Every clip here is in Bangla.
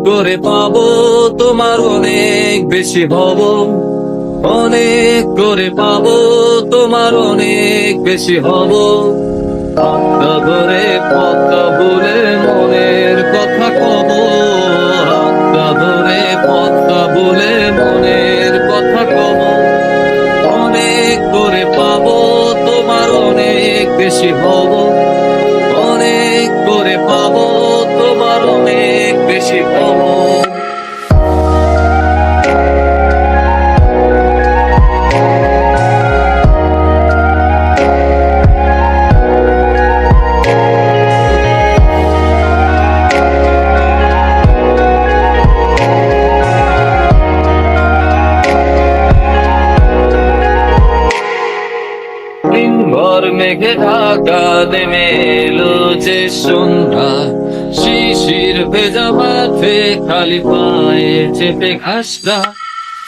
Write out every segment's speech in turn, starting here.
করে পাবো তোমার অনেক বেশি হব, অনেক করে পাবো তোমার অনেক বেশি হব। হাতটা ধরে পথটা বলে মনের কথা কব, হাতটা ধরে পথটা বলে মনের কথা কব। অনেক করে পাবো তোমার অনেক বেশি হব, অনেক করে পাবো তোমার অনেক বেশি হব। দিনভর মেঘে ঢাকা নেমে এলো যে সন্ধ্যা, শিশির ভেজা মাঠে খালি পায়ে চেপে ঘাসটা।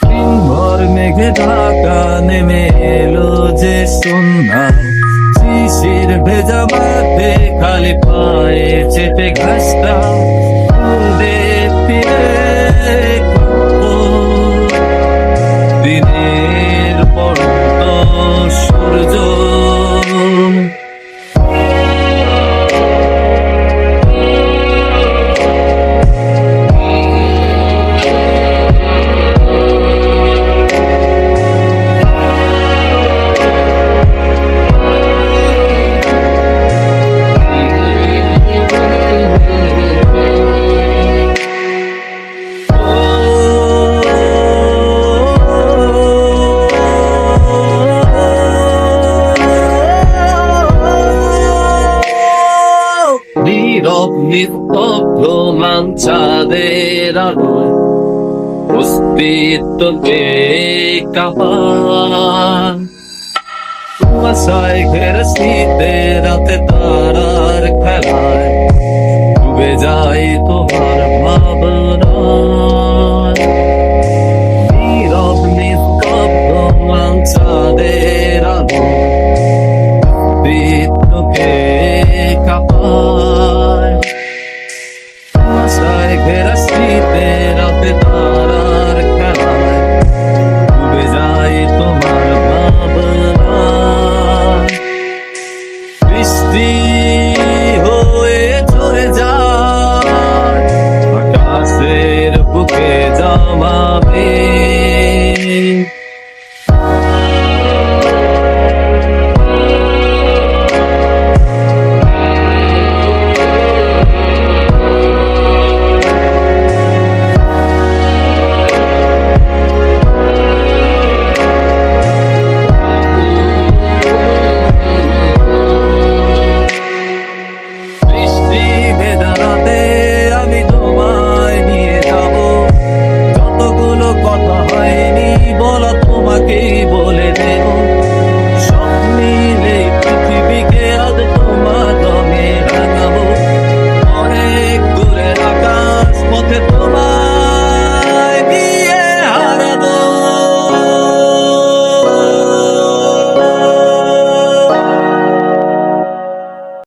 দিনভর মেঘে ঢাকা নেমে এলো যে সন্ধ্যা, শিশির ভেজা মাঠে খালি পায়ে চেপে ঘাসটা। দিনের পর সূর্য নীরব নিস্তব্ধ চাঁদের আলোয় অস্তিত্বকে কাঁপায়। কুয়াশায় ঘেরা শীতে রাতে তারার খেলায় ডুবে যায় তোমার ভাবনা।